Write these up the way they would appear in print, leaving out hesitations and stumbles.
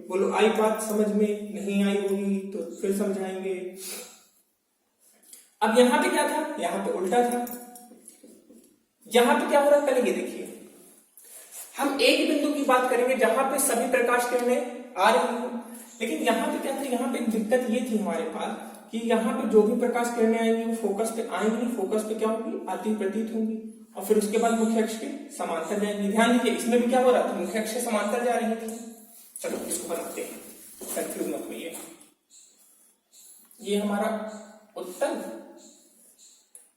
बोलो आई बात समझ में नहीं आई होगी तो फिर समझाएंगे। अब यहां पे क्या था, यहां पे उल्टा था। यहां पे क्या हो रहा है, पहले ये देखिए, हम एक बिंदु की बात करेंगे जहां पे सभी प्रकाश किरणें आ रही हो, लेकिन यहां पे क्या था, यहां पे एक दिक्कत ये थी हमारे पास कि यहाँ पे जो भी प्रकाश किरणें आएंगी वो फोकस पे आएंगी नहीं, फोकस पे क्या होगी, आती प्रतीत होंगी और फिर उसके बाद मुख्य अक्ष के समांतर जाएंगी। ध्यान दीजिए इसमें भी क्या हो रहा था, मुख्य अक्ष के समांतर जा रही थी। चलो इसको बनाते हैं, कंफ्यूज मत होइए। ये हमारा उत्तल,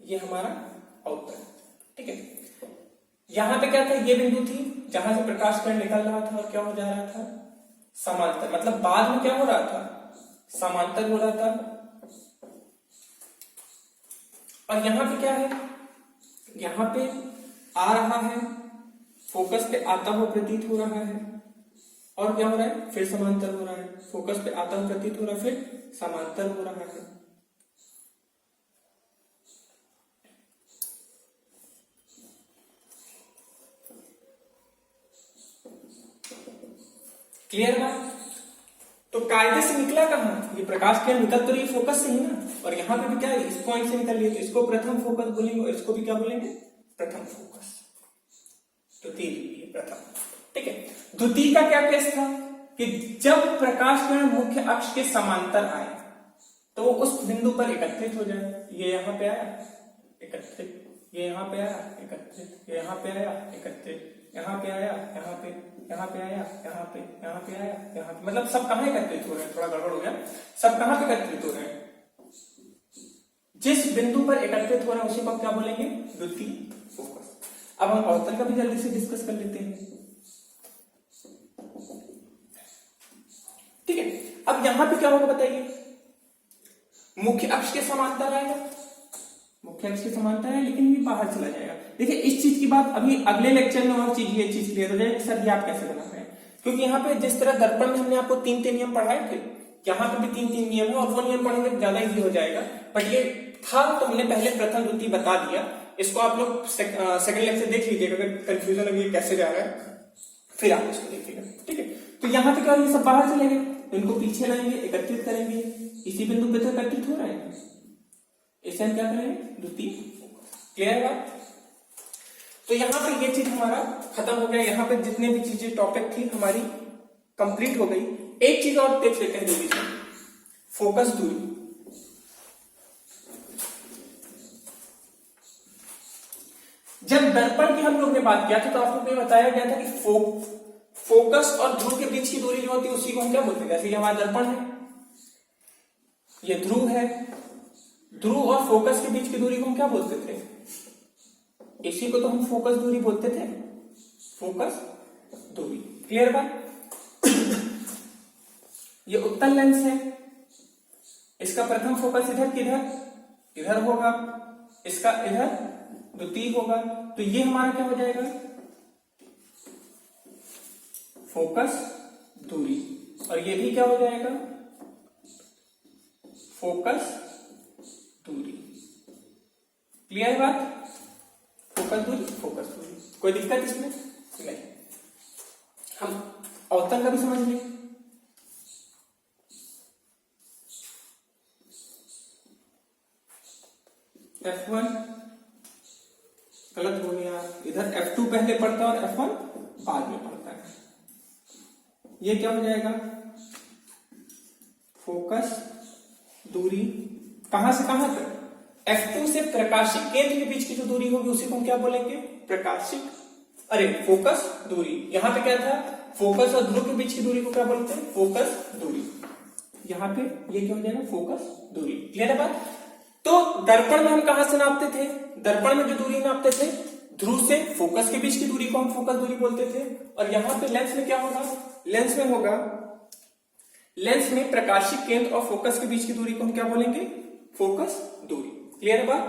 ये हमारा अवतल, ठीक है। यहां पे क्या था, ये बिंदु थी जहां से प्रकाश किरण निकल रहा था और क्या हो जा रहा था, समांतर, मतलब बाद में क्या हो रहा था, समांतर हो रहा था। और यहां पे क्या है, यहां पे आ रहा है, फोकस पे आता हुआ प्रतीत हो रहा है और क्या हो रहा है, फिर समांतर हो रहा है, फोकस पे आता हुआ प्रतीत हो रहा है, फिर समांतर हो रहा है। क्लियर बात। तो कायदे से निकला कहां, ये प्रकाश किरण निकल तो रही फोकस से ही ना, और यहां पे भी क्या है, इस पॉइंट से निकल रही है, तो इसको प्रथम फोकस बोलेंगे और इसको भी क्या बोलेंगे, प्रथम फोकस। द्वितीय प्रथम, ठीक है। द्वितीय का क्या केस था कि जब प्रकाश किरण मुख्य अक्ष के समांतर आए तो वो उस बिंदु पर एकत्रित हो जाए। ये यहां पे आया एकत्रित, ये यहां पे आया एकत्रित, ये यहां पे आया एकत्रित, यहां पे आया, यहां पे, यहां पे आया, यहां पे, यहां पे आया, यहां पे, मतलब सब कहां एकत्रित हो रहे हैं, थोड़ा गड़बड़ हो गया, सब कहां पे एकत्रित हो रहे हैं, जिस बिंदु पर एकत्रित हो रहे हैं उसी को क्या बोलेंगे, द्वितीय फोकस। अब हम अवतल का भी जल्दी से डिस्कस कर लेते हैं, ठीक है। अब यहां पे क्या होगा बताइए, मुख्य अक्ष के समांतर आएगा, मुख्य अक्ष के समांतर है लेकिन भी बाहर चला जाएगा। देखिए इस चीज की बात अभी अगले लेक्चर में और ये चीज क्लियर हो जाएगी, सर ये आप कैसे बना रहे हैं, क्योंकि यहाँ पे जिस तरह दर्पण में हमने आपको 3 नियम पढ़ाए थे, यहाँ पे भी 3 नियम है और वो नियम पढ़ेंगे तो ज्यादा इजी हो जाएगा। बट ये था तो हमने पहले प्रथम द्वितीय बता दिया, इसको आप लोग सेकंड लेक्चर देख लीजिएगा, अगर कंफ्यूजन अभी ये कैसे जा रहा है फिर आप इसको देखिएगा, ठीक है। तो यहाँ पे क्या, ये सब बाहर चले गए, तो इनको पीछे लाएंगे, एकत्रित करेंगे, इसी बिंदु पे तो एकत्रित हो रहे हैं, इसे हम क्या करेंगे, द्वितीय फोकस। क्लियर बात। तो यहां पे ये चीज हमारा खत्म हो गया, यहां पे जितने भी चीजें टॉपिक थी हमारी कंप्लीट हो गई। एक चीज और देख लेते हैं जल्दी से, फोकस दूरी। जब दर्पण की हम लोग ने बात किया था तो आप लोग ने बताया गया था कि फोकस और ध्रुव के बीच की दूरी जो होती है उसी को हम क्या बोलते हैं, जैसे हमारा दर्पण है, ये ध्रुव है, ध्रुव और फोकस के बीच की दूरी को हम क्या बोलते थे, इसी को तो हम फोकस दूरी बोलते थे, फोकस दूरी। क्लियर बात। ये उत्तल लेंस है, इसका प्रथम फोकस इधर किधर, इधर होगा, इसका इधर द्वितीय होगा, तो ये हमारा क्या हो जाएगा, फोकस दूरी, और ये भी क्या हो जाएगा, फोकस दूरी। क्लियर बात, फोकस दूरी, फोकस दूरी, कोई दिक्कत इसमें नहीं। हम अवतल का भी समझ लें, F1 गलत हो गया, इधर F2 पहले पढ़ता है और F1 बाद में पढ़ता है, ये क्या हो जाएगा, फोकस दूरी कहां से कहां तक, F2 से प्रकाशिक केंद्र के बीच की जो दूरी होगी उसी को हम क्या बोलेंगे, प्रकाशिक, अरे फोकस दूरी। यहां पे क्या था, फोकस और ध्रुव के बीच की दूरी को क्या बोलते हैं, फोकस दूरी। यहां पे ये क्या हो जाएगा, फोकस दूरी। क्लियर है बात। तो दर्पण में हम कहां से नापते थे, दर्पण में जो दूरी नापते थे ध्रुव से फोकस के बीच की दूरी को हम फोकस दूरी बोलते थे, और यहां पे लेंस में क्या होगा, लेंस में होगा, लेंस में प्रकाशिक केंद्र और फोकस के बीच की दूरी को हम क्या बोलेंगे, फोकस दूरी। क्लियर है बात।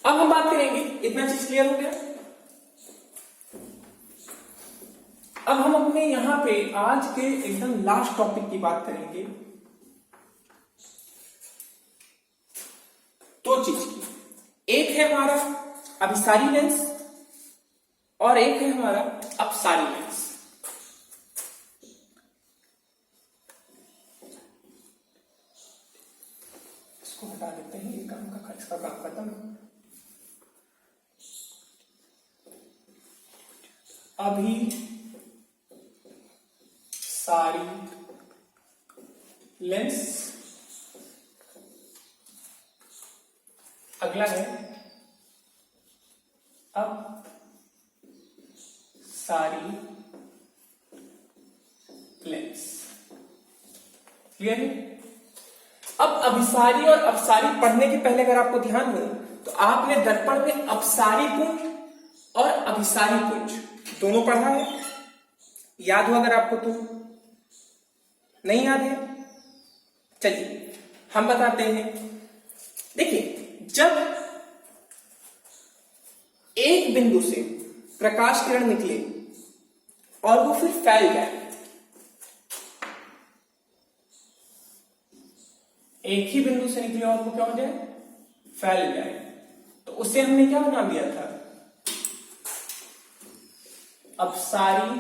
अब हम बात करेंगे, इतना चीज क्लियर हो गया। अब हम अपने यहां पे आज के एकदम लास्ट टॉपिक की बात करेंगे, दो चीज की, एक है हमारा अभिसारी लेंस और एक है हमारा अपसारी लेंस। इसको हटा देते हैं, ये काम का इसका काम खत्म। अभी सारी लेंस। अगला है अब सारी लेंस। क्लियर है? अब अभिसारी और अपसारी पढ़ने के पहले अगर आपको ध्यान हो तो आपने दर्पण में अपसारी पुंज और अभिसारी पुंज दोनों पढ़ा है। याद हो अगर आपको तो? नहीं याद है? चलिए हम बताते हैं। देखिए, जब एक बिंदु से प्रकाश किरण निकले और वो फिर फैल जाए, एक ही बिंदु से निकले और वो क्या हो जाए? फैल जाए, तो उसे हमने क्या नाम दिया था? अपसारी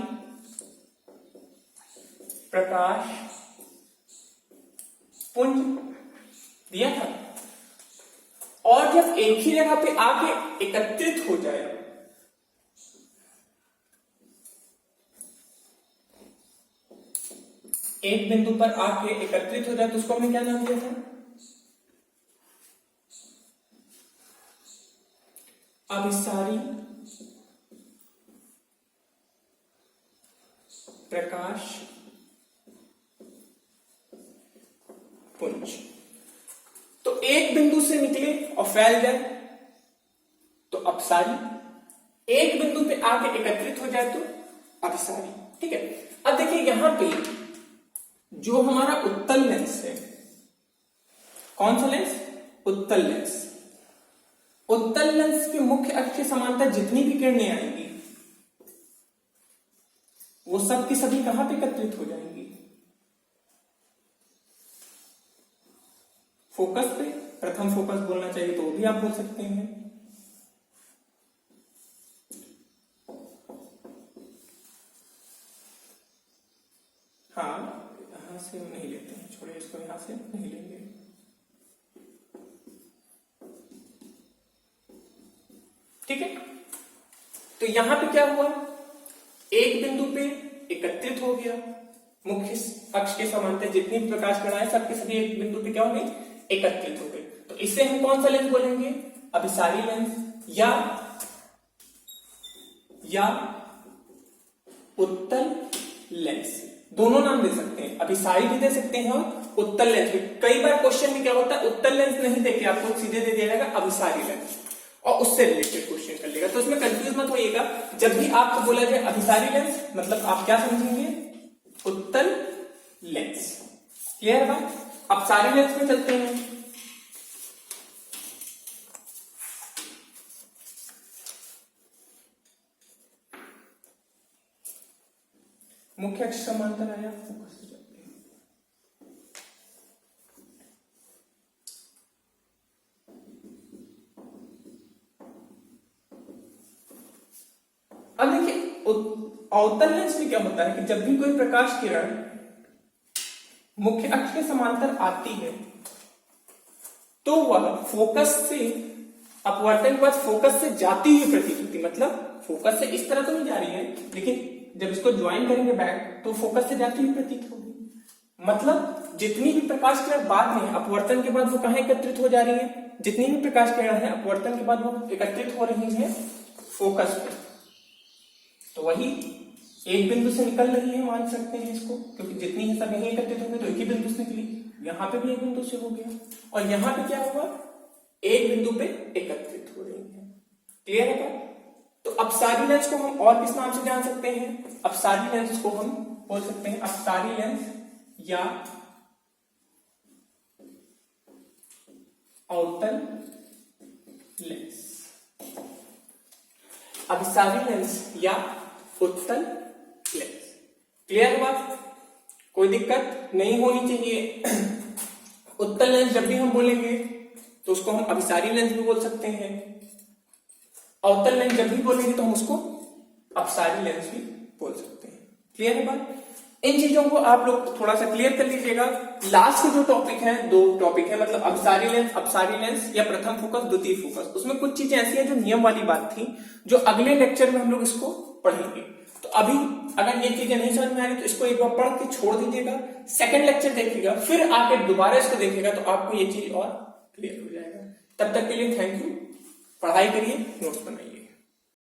प्रकाश पुंज दिया था। और जब एक ही जगह पे आके एकत्रित हो जाए, एक बिंदु पर आके एकत्रित हो जाए, तो उसको हमने क्या नाम दिया था? अभिसारी प्रकाश पुंज। तो एक बिंदु से निकले और फैल जाए तो अपसारी, एक बिंदु पे आके एकत्रित हो जाए तो अभिसारी। ठीक है? अब देखिए यहां पे जो हमारा उत्तल लेंस है, कौन सा लेंस? उत्तल लेंस। उत्तल लेंस के मुख्य अक्ष के समांतर जितनी भी किरणें आएंगी वो सब की सभी कहां पे एकत्रित हो जाएंगी? फोकस पे। प्रथम फोकस बोलना चाहिए तो वो भी आप बोल सकते हैं। हाँ, यहां से नहीं लेते हैं, छोड़िए इसको, यहां से नहीं लेंगे। ठीक है? तो यहां पे क्या हुआ? एक बिंदु पे एकत्रित हो गया, मुख्य अक्ष के समांतर जितनी प्रकाश किरणें सबके सभी एक बिंदु पे क्या हो गई? एकत्रित हो गए। तो इसे हम कौन सा लेंस बोलेंगे? अभिसारी लेंस या उत्तल लेंस। दोनों नाम दे सकते हैं, अभिसारी भी दे सकते हैं और उत्तल लेंस भी। कई बार क्वेश्चन में क्या होता है, उत्तल लेंस नहीं देके आपको सीधे दे दिया जाएगा अभिसारी लेंस और उससे रिलेटेड क्वेश्चन कर लेगा। तो इसमें कंफ्यूज मत होइएगा। जब भी आपको बोला जाए अभिसारी लेंस, मतलब आप क्या समझेंगे? उत्तल लेंस। क्लियर बात? अपसारी लेंस में चलते हैं। मुख्य अक्ष समांतर आया, फोकस से चलते हैं। अब देखिए अवतल लेंस में क्या होता है कि जब भी कोई प्रकाश किरण मुख्य अक्ष के समांतर आती है तो वह फोकस से अपवर्तन के बाद फोकस से जाती हुई प्रतीत होती। मतलब फोकस से इस तरह तो नहीं जा रही है, लेकिन जब इसको ज्वाइन करेंगे बैक तो फोकस से जाती हुई प्रतीत होगी। मतलब जितनी भी प्रकाश किरण बाद में अपवर्तन के बाद वो कहां एकत्रित हो जा रही है? जितनी भी प्रकाश किरण है अपवर्तन के बाद वो एकत्रित हो रही है फोकस पे। तो वही एक बिंदु से निकल रही है, मान सकते हैं इसको, क्योंकि जितनी है सब यहीं एकत्रित हो गई तो एक ही बिंदु से निकली। यहां पे भी एक बिंदु से हो गया और यहां पे क्या हुआ? एक बिंदु पे एकत्रित हो रही है। क्लियर है क्या? तो अपसारी लेंस को हम और किस नाम से जान सकते हैं? अपसारी लेंस को हम बोल सकते हैं अपसारी लेंस या अवतल लेंस। अभिसारी लेंस या उत्तल लेंस। क्लियर बात? कोई दिक्कत नहीं होनी चाहिए। उत्तल लेंस जब भी हम बोलेंगे तो उसको हम अभिसारी लेंस भी बोल सकते हैं। अवतल लेंस जब भी बोलेंगे तो हम उसको अपसारी लेंस भी बोल सकते हैं। क्लियर है बात? इन चीजों को आप लोग थोड़ा सा क्लियर कर लीजिएगा। लास्ट के जो टॉपिक है, 2 टॉपिक है, मतलब अपसारी लेंस या प्रथम फोकस, द्वितीय फोकस, उसमें कुछ चीजें ऐसी हैं जो नियम वाली बात थी, जो अगले लेक्चर में हम लोग इसको पढ़ेंगे। तो अभी अगर ये चीजें नहीं समझ में आ रही तो इसको एक बार पढ़ के छोड़ दीजिएगा, सेकंड लेक्चर देखिएगा, फिर आके दोबारा इसको देखिएगा तो आपको ये चीज और क्लियर हो जाएगा। तब तक के लिए थैंक यू। पढ़ाई करिए, नोट्स बनाइए।